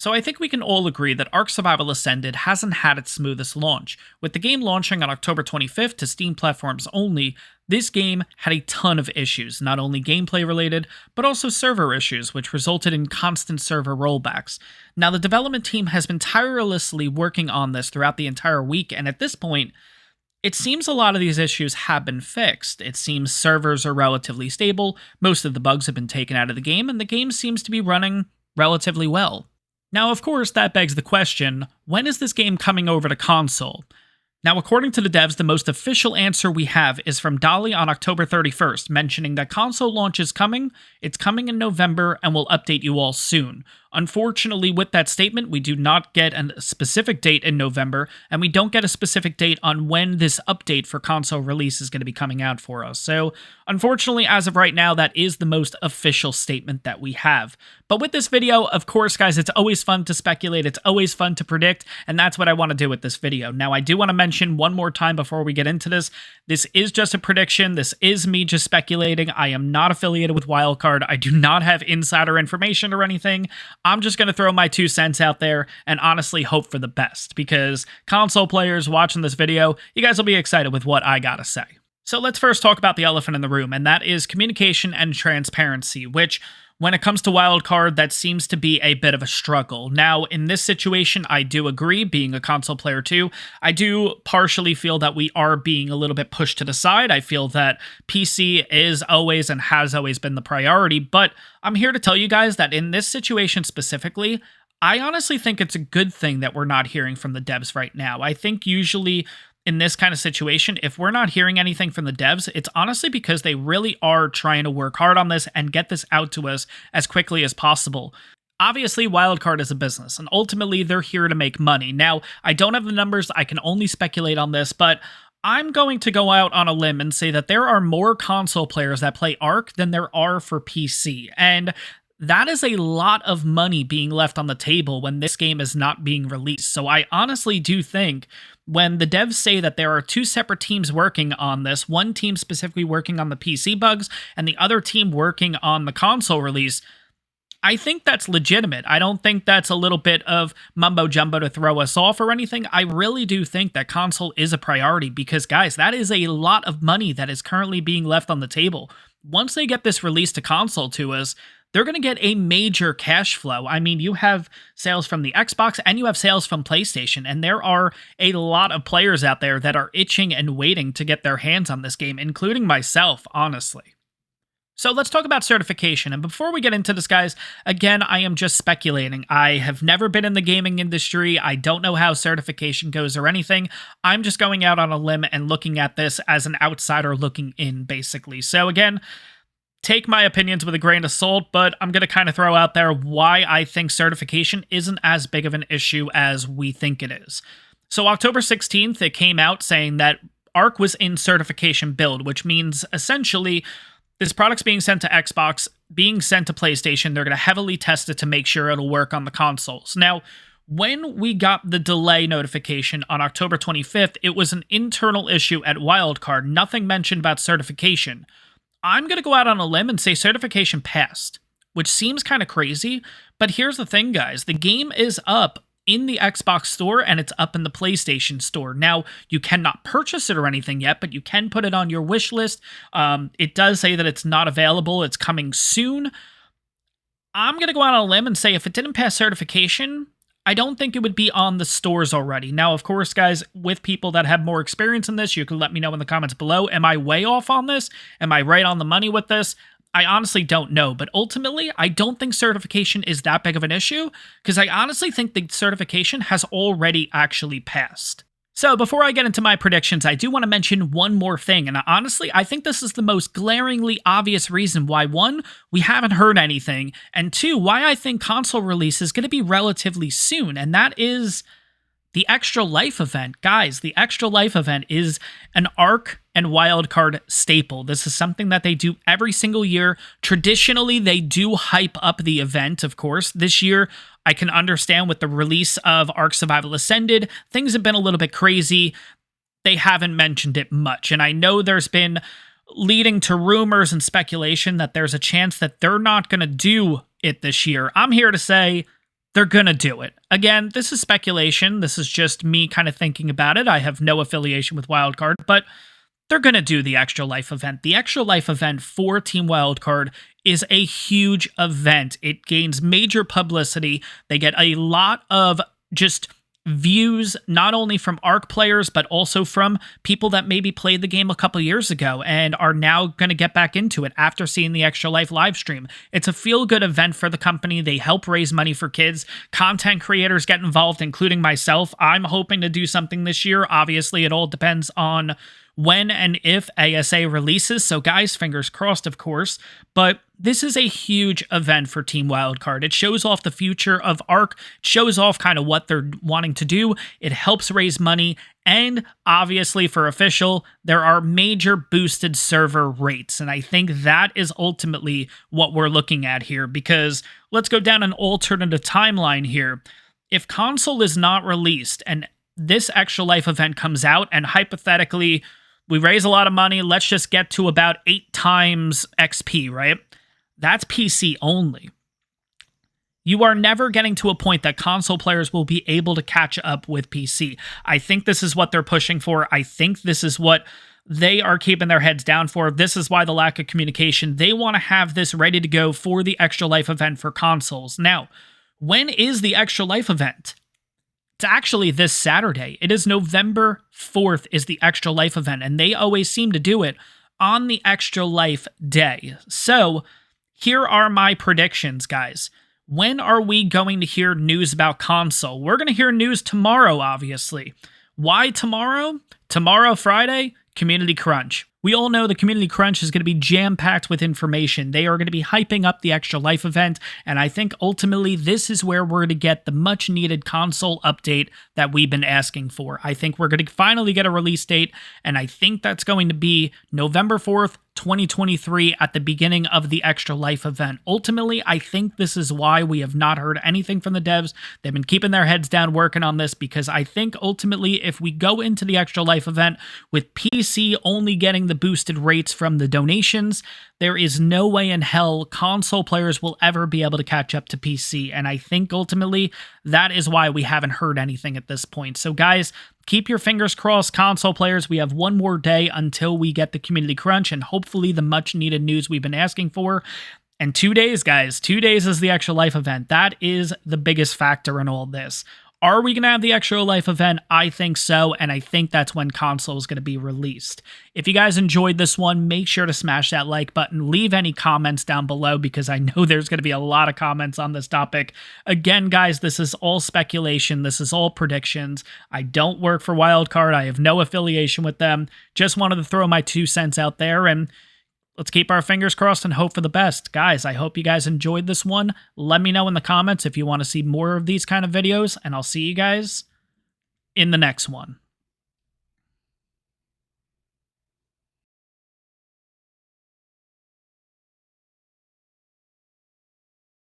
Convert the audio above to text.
So I think we can all agree that ARK Survival Ascended hasn't had its smoothest launch. With the game launching on October 25th to Steam platforms only, this game had a ton of issues, not only gameplay related, but also server issues, which resulted in constant server rollbacks. Now the development team has been tirelessly working on this throughout the entire week, and at this point, it seems a lot of these issues have been fixed. It seems servers are relatively stable, most of the bugs have been taken out of the game, and the game seems to be running relatively well. Now, of course, that begs the question, when is this game coming over to console? Now, according to the devs, the most official answer we have is from Dolly on October 31st, mentioning that console launch is coming, it's coming in November, and we'll update you all soon. Unfortunately, with that statement, we do not get a specific date in November, and we don't get a specific date on when this update for console release is going to be coming out for us. So, unfortunately, as of right now, that is the most official statement that we have. But with this video, of course, guys, it's always fun to speculate, it's always fun to predict, and that's what I want to do with this video. Now, I do want to mention one more time before we get into this is just a prediction, this is me just speculating, I am not affiliated with Wildcard, I do not have insider information or anything. I'm just going to throw my 2 cents out there and honestly hope for the best, because console players watching this video, you guys will be excited with what I gotta say. So let's first talk about the elephant in the room, and that is communication and transparency, which, when it comes to Wildcard, that seems to be a bit of a struggle. Now, in this situation, I do agree, being a console player too, I do partially feel that we are being a little bit pushed to the side. I feel that PC is always and has always been the priority, but I'm here to tell you guys that in this situation specifically, I honestly think it's a good thing that we're not hearing from the devs right now. I think usually in this kind of situation, if we're not hearing anything from the devs, it's honestly because they really are trying to work hard on this and get this out to us as quickly as possible. Obviously, Wildcard is a business, and ultimately they're here to make money. Now, I don't have the numbers, I can only speculate on this, but I'm going to go out on a limb and say that there are more console players that play ARK than there are for PC, and that is a lot of money being left on the table when this game is not being released. So I honestly do think when the devs say that there are 2 separate teams working on this, one team specifically working on the PC bugs and the other team working on the console release, I think that's legitimate. I don't think that's a little bit of mumbo jumbo to throw us off or anything. I really do think that console is a priority because, guys, that is a lot of money that is currently being left on the table. Once they get this release to console to us, they're going to get a major cash flow. I mean, you have sales from the Xbox and you have sales from PlayStation, and there are a lot of players out there that are itching and waiting to get their hands on this game, including myself, honestly. So let's talk about certification, and before we get into this, guys, again, I am just speculating. I have never been in the gaming industry. I don't know how certification goes or anything. I'm just going out on a limb and looking at this as an outsider looking in, basically. So again, take my opinions with a grain of salt, but I'm going to kind of throw out there why I think certification isn't as big of an issue as we think it is. So October 16th, it came out saying that ARK was in certification build, which means essentially this product's being sent to Xbox, being sent to PlayStation. They're going to heavily test it to make sure it'll work on the consoles. Now, when we got the delay notification on October 25th, it was an internal issue at Wildcard, nothing mentioned about certification. I'm going to go out on a limb and say certification passed, which seems kind of crazy, but here's the thing, guys. The game is up in the Xbox store and it's up in the PlayStation store. Now, you cannot purchase it or anything yet, but you can put it on your wish list. It does say that it's not available. It's coming soon. I'm going to go out on a limb and say if it didn't pass certification, I don't think it would be on the stores already. Now, of course, guys, with people that have more experience in this, you can let me know in the comments below. Am I way off on this? Am I right on the money with this? I honestly don't know, but ultimately, I don't think certification is that big of an issue, because I honestly think the certification has already actually passed. So before I get into my predictions, I do want to mention one more thing, and honestly, I think this is the most glaringly obvious reason why, 1, we haven't heard anything, and 2, why I think console release is going to be relatively soon, and that is the Extra Life event. Guys, the Extra Life event is an ARK and Wildcard staple. This is something that they do every single year. Traditionally, they do hype up the event, of course. This year, I can understand with the release of ARK Survival Ascended, things have been a little bit crazy. They haven't mentioned it much, and I know there's been leading to rumors and speculation that there's a chance that they're not going to do it this year. I'm here to say They're gonna do it. Again, this is speculation. This is just me kind of thinking about it. I have no affiliation with Wildcard, but they're gonna do the Extra Life event. The Extra Life event for Team Wildcard is a huge event. It gains major publicity. They get a lot of just views, not only from ARK players, but also from people that maybe played the game a couple years ago and are now going to get back into it after seeing the Extra Life live stream. It's a feel-good event for the company. They help raise money for kids. Content creators get involved, including myself. I'm hoping to do something this year. Obviously, it all depends on when and if ASA releases, so guys, fingers crossed, of course, but this is a huge event for Team Wildcard. It shows off the future of ARK, it shows off kind of what they're wanting to do, it helps raise money, and obviously for official, there are major boosted server rates, and I think that is ultimately what we're looking at here, because let's go down an alternative timeline here. If console is not released, and this Extra Life event comes out, and hypothetically, we raise a lot of money, let's just get to about 8 times XP, right? That's PC only. You are never getting to a point that console players will be able to catch up with PC. I think this is what they're pushing for. I think this is what they are keeping their heads down for. This is why the lack of communication. They want to have this ready to go for the Extra Life event for consoles. Now, when is the Extra Life event? It's actually this Saturday. It is November 4th is the Extra Life event, and they always seem to do it on the Extra Life day. So, here are my predictions, guys. When are we going to hear news about console? We're going to hear news tomorrow, obviously. Why tomorrow? Tomorrow, Friday, Community Crunch. We all know the Community Crunch is going to be jam-packed with information. They are going to be hyping up the Extra Life event, and I think ultimately this is where we're going to get the much-needed console update that we've been asking for. I think we're going to finally get a release date, and I think that's going to be November 4th, 2023 at the beginning of the Extra Life event. Ultimately, I think this is why we have not heard anything from the devs. They've been keeping their heads down working on this because I think ultimately if we go into the Extra Life event with PC only getting the boosted rates from the donations, there is no way in hell console players will ever be able to catch up to PC. And I think ultimately that is why we haven't heard anything at this point. So guys, keep your fingers crossed, console players. We have one more day until we get the Community Crunch and hopefully the much needed news we've been asking for. And 2 days, guys. 2 days is the Extra Life event. That is the biggest factor in all this. Are we going to have the Extra Life event? I think so, and I think that's when console is going to be released. If you guys enjoyed this one, make sure to smash that like button. Leave any comments down below because I know there's going to be a lot of comments on this topic. Again, guys, this is all speculation. This is all predictions. I don't work for Wildcard. I have no affiliation with them. Just wanted to throw my 2 cents out there, and let's keep our fingers crossed and hope for the best. Guys, I hope you guys enjoyed this one. Let me know in the comments if you want to see more of these kind of videos, and I'll see you guys in the next one.